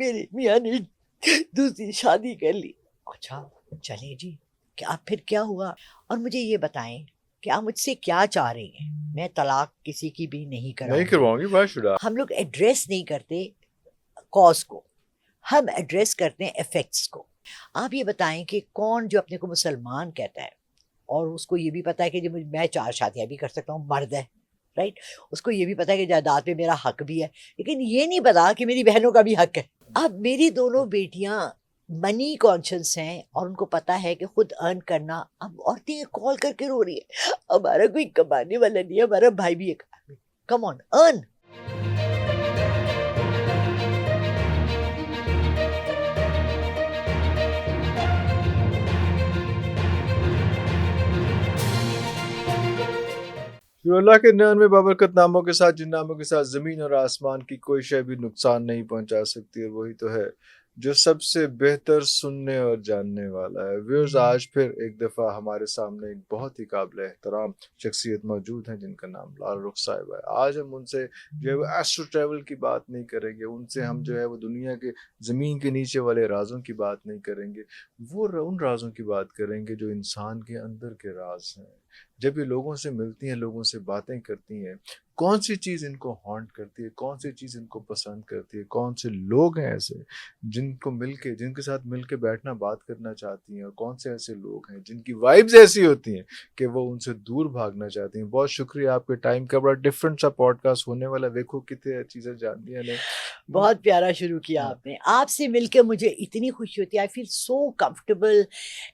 میرے میاں نے دوسری شادی کر لی. اچھا چلیں جی, کیا پھر کیا ہوا؟ اور مجھے یہ بتائیں کہ آپ مجھ سے کیا چاہ رہی ہیں؟ میں طلاق کسی کی بھی نہیں کرواؤں گی. وائی شوڈ ہم لوگ ایڈریس نہیں کرتے کاز کو, ہم ایڈریس کرتے ہیں افیکٹس کو. آپ یہ بتائیں کہ کون جو اپنے کو مسلمان کہتا ہے اور اس کو یہ بھی پتا ہے کہ جو میں 4 شادیاں بھی کر سکتا ہوں, مرد ہے رائٹ, اس کو یہ بھی پتا ہے کہ جائیداد پہ میرا حق بھی ہے, لیکن یہ نہیں پتا کہ میری بہنوں کا بھی حق ہے. اب میری دونوں بیٹیاں منی کانشنس ہیں اور ان کو پتا ہے کہ خود ارن کرنا. اب عورتیں کال کر کے رو رہی ہے, ہمارا کوئی کمانے والا نہیں ہے, ہمارا بھائی بھی ہے. کم آن ارن. جو اللہ کے 99 بابرکت ناموں کے ساتھ, جن ناموں کے ساتھ زمین اور آسمان کی کوئی شے بھی نقصان نہیں پہنچا سکتی, وہی تو ہے جو سب سے بہتر سننے اور جاننے والا ہے. ویورز, آج پھر ایک دفعہ ہمارے سامنے ایک بہت ہی قابل احترام شخصیت موجود ہیں جن کا نام لال رخ صاحب ہے. آج ہم ان سے جو ہے وہ ایسٹرو ٹریول کی بات نہیں کریں گے, ان سے ہم جو ہے وہ دنیا کے زمین کے نیچے والے رازوں کی بات نہیں کریں گے, وہ ان رازوں کی بات کریں گے جو انسان کے اندر کے راز ہیں. جب یہ لوگوں سے ملتی ہیں, لوگوں سے باتیں کرتی ہیں, کون سی چیز ان کو ہانٹ کرتی ہے, کون سی چیز ان کو پسند کرتی ہے, کون سے لوگ ہیں ایسے جن کے ساتھ مل کے بیٹھنا بات کرنا چاہتی ہیں, اور کون سے ایسے لوگ ہیں جن کی وائبز ایسی ہوتی ہیں کہ وہ ان سے دور بھاگنا چاہتی ہیں. بہت شکریہ آپ کے ٹائم کا, بڑا ڈفرینٹ سا پوڈ کاسٹ ہونے والا. دیکھو کتنے چیزیں جانتی ہیں. بہت پیارا شروع کیا آپ نے. آپ سے مل کے مجھے اتنی خوشی ہوتی ہے. I feel so comfortable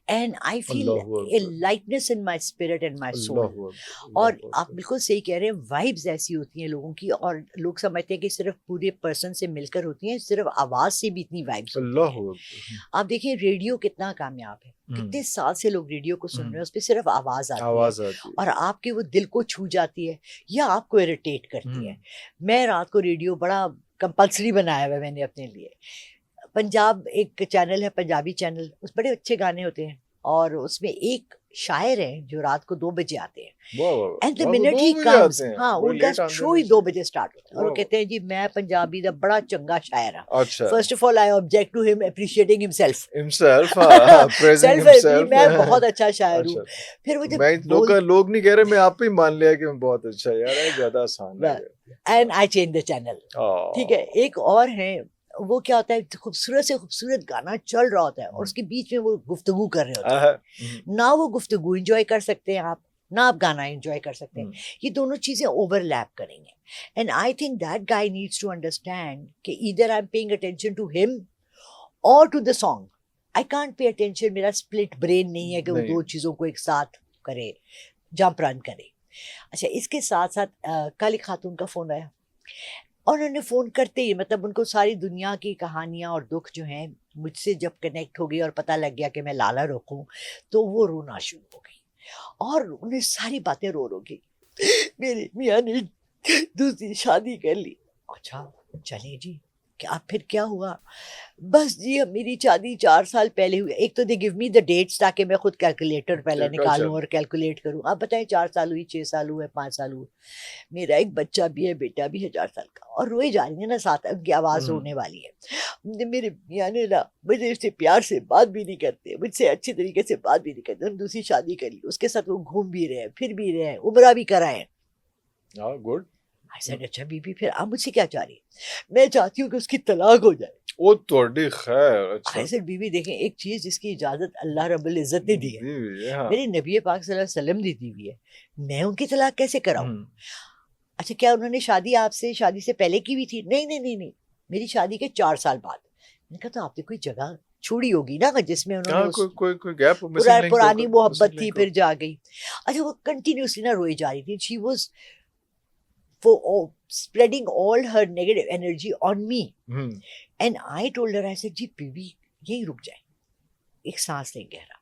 and I feel a lightness in my spirit and my soul. اور آپ بالکل صحیح کہہ رہے ہیں, وائبز ایسی ہوتی ہیں لوگوں کی, اور لوگ سمجھتے ہیں کہ صرف پورے پرسن سے مل کر ہوتی ہیں, صرف آواز سے بھی اتنی وائبز ہوتی ہیں. آپ دیکھیں ریڈیو کتنا کامیاب ہے, کتنے سال سے لوگ ریڈیو کو سن رہے ہیں, اس پہ صرف آواز آتی ہے اور آپ کے وہ دل کو چھو جاتی ہے یا آپ کو اریٹیٹ کرتی ہے. میں رات کو ریڈیو بڑا کمپلسری بنایا ہوا ہے میں نے اپنے لیے. پنجاب ایک چینل ہے, پنجابی چینل, اس بڑے اچھے گانے ہوتے ہیں, اور اس میں ایک شاعر ہیں جو رات کو 2 بجے آتے ہیں. And the minute he comes, ہاں ان کا شو ہی 2 بجے اسٹارٹ ہوتا ہے, اور وہ کہتے ہیں جی میں پنجابی دا بڑا چنگا شاعر ہوں. First of all I object to him appreciating himself, میں بہت اچھا شاعر ہوں. پھر وہ جب لوگ نہیں کہہ رہے, میں آپ ہی مان لیا کہ میں بہت اچھا یار ہے, زیادہ آسان ہے. And I change the channel. ٹھیک ہے, ایک اور ہے, وہ کیا ہوتا ہے, خوبصورت سے خوبصورت گانا چل رہا ہوتا ہے اور اس کے بیچ میں وہ گفتگو کر رہے ہوتے ہیں. نہ وہ گفتگو انجوائے کر سکتے ہیں آپ, نہ آپ گانا انجوائے کر سکتے ہیں. یہ دونوں چیزیں اوور لیپ کریں گے. And I think that guy needs to understand کہ either I am paying attention to ہم اور to the song. I can't pay attention, میرا اسپلٹ برین نہیں ہے کہ وہ 2 چیزوں کو ایک ساتھ کرے, جمپ رن کرے. اچھا, اس کے ساتھ ساتھ کل ایک خاتون کا فون آیا, اور انہوں نے فون کرتے ہی مطلب ان کو ساری دنیا کی کہانیاں اور دکھ جو ہیں مجھ سے جب کنیکٹ ہو گئی اور پتہ لگ گیا کہ میں لالا رخ ہوں, تو وہ رونا شروع ہو گئی, اور انہیں ساری باتیں رو گئی. میرے میاں نے دوسری شادی کر لی. اچھا چلیں جی, کیا پھر کیا ہوا؟ بس جی اب میری شادی 4 سال پہلے ہوئی. ایک تو دے گیو می دا ڈیٹس تاکہ میں خود کیلکولیٹر پہلے نکالوں اور کیلکولیٹ کروں. آپ بتائیں 4 سال ہوئی, 6 سال ہوئے, 5 سال ہوئے. میرا ایک بچہ بھی ہے, بیٹا بھی ہے 4 سال کا, اور روئے جا رہی ہے نا, ساتھ ان کی آواز رونے والی ہے. میرے میاں نے نا مجھے اس سے پیار سے بات بھی نہیں کرتے, مجھ سے اچھی طریقے سے بات بھی نہیں کرتے. انہوں نے دوسری شادی کر لی, اس کے ساتھ وہ گھوم بھی رہے ہیں, پھر بھی رہے ہیں, عمرہ بھی کرائے. گڈ. اچھا بی بی پھر آپ مجھ سے کیا چاہ رہی ہے؟ میں چاہتی ہوں کہ اس کی طلاق ہو جائے. وہ توڑی خیر. اچھا بی بی دیکھیں, ایک چیز جس کی اجازت اللہ رب العزت نے دی ہے, میرے نبی پاک صلی اللہ علیہ وسلم نے دی ہوئی ہے, میں ان کی طلاق کیسے کراؤں؟ اچھا کیا انہوں نے شادی آپ سے شادی سے پہلے کی بھی تھی؟ نہیں, میری شادی کے 4 سال بعد. میں نے کہا تو آپ نے کوئی جگہ چھوڑی ہوگی نا جس میں انہوں نے کوئی گیپ, پرانی محبت تھی پھر جا گئی. اچھا وہ کنٹینیوسلی نہ روئی جا رہی تھی. She was spreading all her negative energy on me. And I told her, I said جی بیوی یہی رک جائیں, ایک سانس لیں گہرا,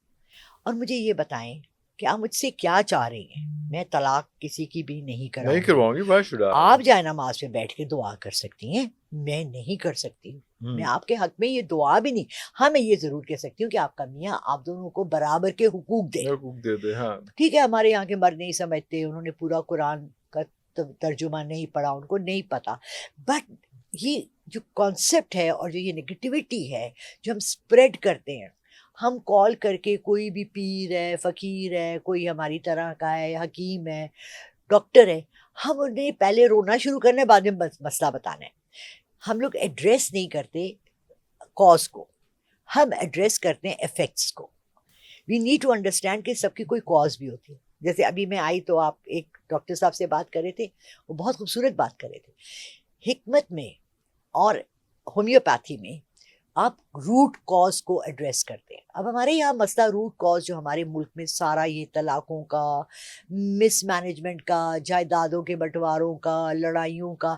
اور مجھے یہ بتائیں کہ آپ مجھ سے کیا چاہ رہی ہیں؟ میں طلاق کسی کی بھی نہیں کرواؤں گی. آپ جائے نماز پہ بیٹھ کے دعا کر سکتی ہیں, میں نہیں کر سکتی. میں آپ کے حق میں یہ دعا بھی نہیں. ہاں میں یہ ضرور کہہ سکتی ہوں کہ آپ کا میاں آپ دونوں کو برابر کے حقوق دے. ٹھیک ہے, ہمارے یہاں کے مرد نہیں سمجھتے, انہوں نے پورا قرآن کا ترجمہ نہیں پڑھا, ان کو نہیں پتا. بٹ یہ جو کانسیپٹ ہے اور جو یہ نگیٹیوٹی ہے جو ہم اسپریڈ کرتے ہیں, ہم کال کر کے کوئی بھی پیر ہے, فقیر ہے, کوئی ہماری طرح کا ہے, حکیم ہے, ڈاکٹر ہے, ہم انہیں پہلے رونا شروع کرنا ہے, بعد میں مسئلہ بتانا ہے. ہم لوگ ایڈریس نہیں کرتے کاز کو, ہم ایڈریس کرتے ہیں افیکٹس کو. وی نیڈ ٹو انڈرسٹینڈ کہ سب کی کوئی کاز بھی ہوتی ہے. جیسے ابھی میں آئی تو آپ ایک ڈاکٹر صاحب سے بات کر رہے تھے, وہ بہت خوبصورت بات کر رہے تھے. حکمت میں اور ہومیوپیتھی میں آپ روٹ کاز کو ایڈریس کرتے ہیں. اب ہمارے یہاں مسئلہ روٹ کاز جو ہمارے ملک میں سارا یہ طلاقوں کا, مس مینجمنٹ کا, جائیدادوں کے بٹواروں کا, لڑائیوں کا,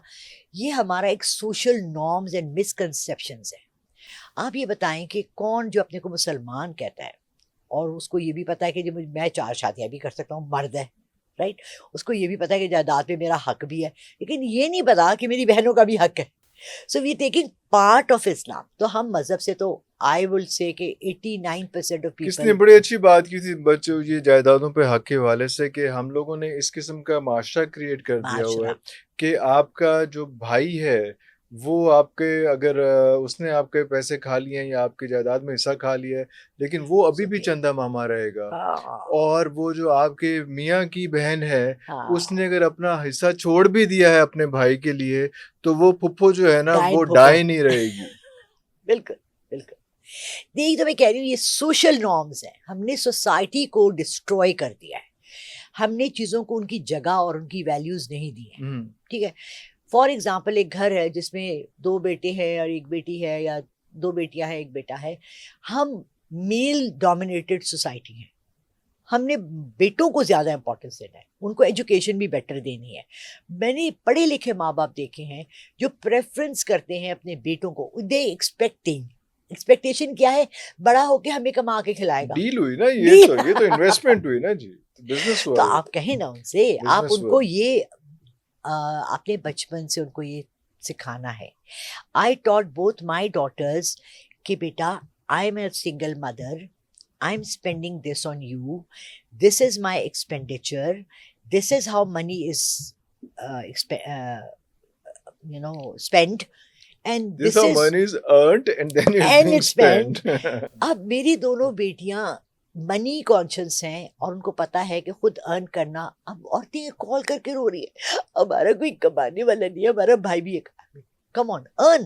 یہ ہمارا ایک سوشل نارمز اینڈ مسکنسیپشنز ہے. آپ یہ بتائیں کہ کون جو اپنے کو مسلمان کہتا ہے اور اس کو یہ بھی پتا ہے کہ میں 4 شادیاں بھی کر سکتا ہوں, مرد ہے رائٹ, اس کو یہ بھی پتا ہے کہ جائیداد پہ میرا حق بھی ہے, لیکن یہ نہیں پتا کہ میری بہنوں کا بھی حق ہے. سو وی ٹیکنگ پارٹ آف اسلام. تو ہم مذہب سے تو آئی ول سے کہ 89% آف پیپل. کس نے بڑی اچھی بات کی تھی بچوں یہ جائیدادوں پہ حق کے حوالے سے, کہ ہم لوگوں نے اس قسم کا معاشرہ کریٹ کر دیا ہوا ہے کہ آپ کا جو بھائی ہے وہ آپ کے, اگر اس نے آپ کے پیسے کھا لیے ہیں یا آپ کی جائیداد میں حصہ کھا لیا ہے, لیکن وہ ابھی بھی چندہ ماما رہے گا. اور وہ جو آپ کے میاں کی بہن ہے اس نے اگر اپنا حصہ چھوڑ بھی دیا ہے اپنے بھائی کے لیے تو وہ پھپھو جو ہے نا وہ ڈائی نہیں رہے گی. بالکل بالکل. یہی تو میں کہہ رہی ہوں, یہ سوشل نارمز ہیں. ہم نے سوسائٹی کو ڈسٹروائے کر دیا ہے, ہم نے چیزوں کو ان کی جگہ اور ان کی ویلیوز نہیں دی ہیں. ٹھیک ہے, فار ایگزامپل ایک گھر ہے جس میں 2 بیٹے ہیں اور 1 بیٹی ہے, یا 2 بیٹیاں ہیں 1 بیٹا ہے. ہم میل ڈومینیٹڈ سوسائٹی ہیں, ہم نے بیٹوں کو زیادہ امپورٹنس دینا ہے, ان کو ایجوکیشن بھی بیٹر دینی ہے. میں نے پڑھے لکھے ماں باپ دیکھے ہیں جو پریفرنس کرتے ہیں اپنے بیٹوں کو. دے ایکسپیکٹیشن کیا ہے, بڑا ہو کے ہمیں کما کے کھلائے گا. ڈیل ہوئی نا, یہ تو انویسٹمنٹ ہوئی نا جی, بزنس ہوا. تو آپ کہیں نا ان سے, آپ ان کو یہ اپنے بچپن سے ان کو یہ سکھانا ہے. آئی ٹاٹ بوتھ مائی ڈاٹرز کہ بیٹا I am a single mother, I'm spending this on you. This is my expenditure. This is how money is, spent. And this is how money is earned and then it's being spent. اب میری دونوں بیٹیاں منی conscious ہیں اور ان کو پتا ہے کہ خود ارن کرنا. اب عورتیں کال کر کے رو رہی ہے, ہمارا کوئی کمانے والا نہیں ہے, ہمارا بھائی بھی ایک. کم آن, ارن.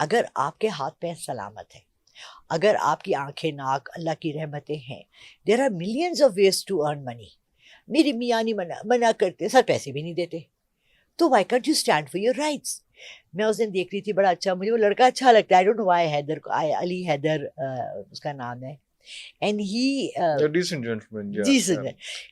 اگر آپ کے ہاتھ پہ سلامت ہے, اگر آپ کی آنکھیں ناک اللہ کی رحمتیں ہیں, there are millions of ways to earn money. میری میاں نہیں منع کرتے, سر پیسے بھی نہیں دیتے, تو why can't you stand for your rights. میں اس دن دیکھ رہی تھی, بڑا اچھا, مجھے وہ لڑکا اچھا لگتا ہے, I don't know why, Haider, Ali Haider اس کا نام ہے, and he a decent gentleman, yeah, decent,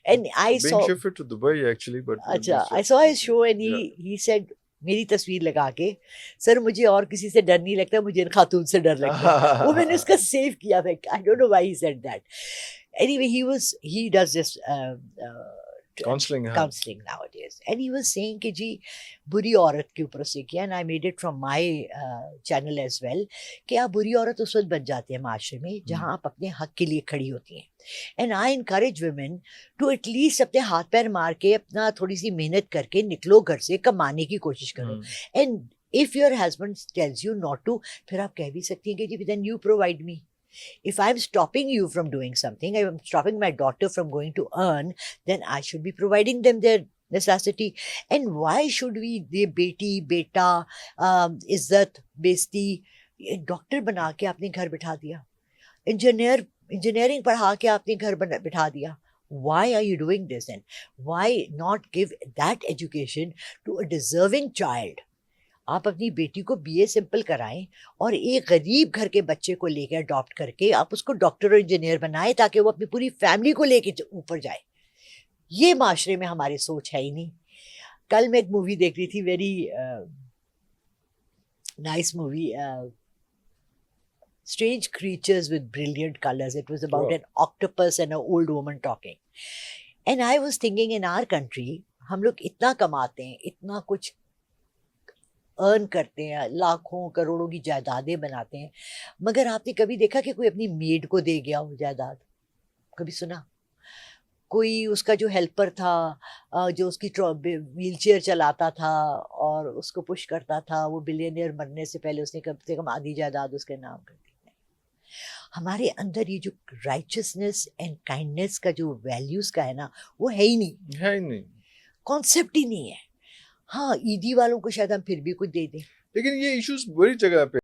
and I being saw shifted to Dubai actually, but اچھا, I saw his show and he said, میری تصویر لگا کے, سر مجھے اور کسی سے ڈر نہیں لگتا, مجھے ان خاتون سے ڈر لگتا ہے. وہ میں نے اس کا سیو کیا تھا, I don't know why he said that. Anyway, he does this counseling nowadays, and he was saying کہ جی بری عورت کے اوپر سے کیا, and I made it from my channel as well, کہ آپ بری عورت اس وقت بن جاتے ہیں معاشرے میں جہاں آپ اپنے حق کے لیے کھڑی ہوتی ہیں. And I encourage women to at least اپنے ہاتھ پیر مار کے اپنا تھوڑی سی محنت کر کے نکلو گھر سے, کمانے کی کوشش کرو. And if your husband tells you not to, پھر آپ کہہ بھی سکتی ہیں کہ جی then you provide me. If I'm stopping you from doing something, I'm stopping my daughter from going to earn, then I should be providing them their necessity. And why should we, they بیٹی بیٹا, عزت بیزتی, doctor بنا کے آپ نے گھر بٹھا دیا, engineering پڑھا کے آپ نے گھر بٹھا دیا. Why are you doing this, and why not give that education to a deserving child? آپ اپنی بیٹی کو BA سمپل کرائیں اور ایک غریب گھر کے بچے کو لے کے اڈاپٹ کر کے آپ اس کو ڈاکٹر اور انجینئر بنائیں تاکہ وہ اپنی پوری فیملی کو لے کے اوپر جائے. یہ معاشرے میں ہماری سوچ ہے ہی نہیں. کل میں ایک مووی دیکھ رہی تھی, very nice movie, Strange Creatures with Brilliant Colors. It was about an octopus and an old woman talking. And I was thinking, in our country, ہم لوگ اتنا کماتے ہیں, اتنا کچھ ارن کرتے ہیں, لاکھوں کروڑوں کی جائیدادیں بناتے ہیں, مگر آپ نے کبھی دیکھا کہ کوئی اپنی میڈ کو دے گیا ہو جائیداد؟ کبھی سنا؟ کوئی اس کا جو ہیلپر تھا جو اس کی ویل چیئر چلاتا تھا اور اس کو پش کرتا تھا، وہ بلینئر مرنے سے پہلے اس نے کم سے کم آدھی جائیداد اس کے نام کر دی. ہمارے اندر یہ جو رائچسنس اینڈ کائنڈنیس کا جو ویلیوز کا ہے نا، وہ ہے ہی نہیں، کانسیپٹ ہی نہیں ہے. ہاں عیدی والوں کو شاید ہم پھر بھی کچھ دے دیں، لیکن یہ ایشوز بڑی جگہ پہ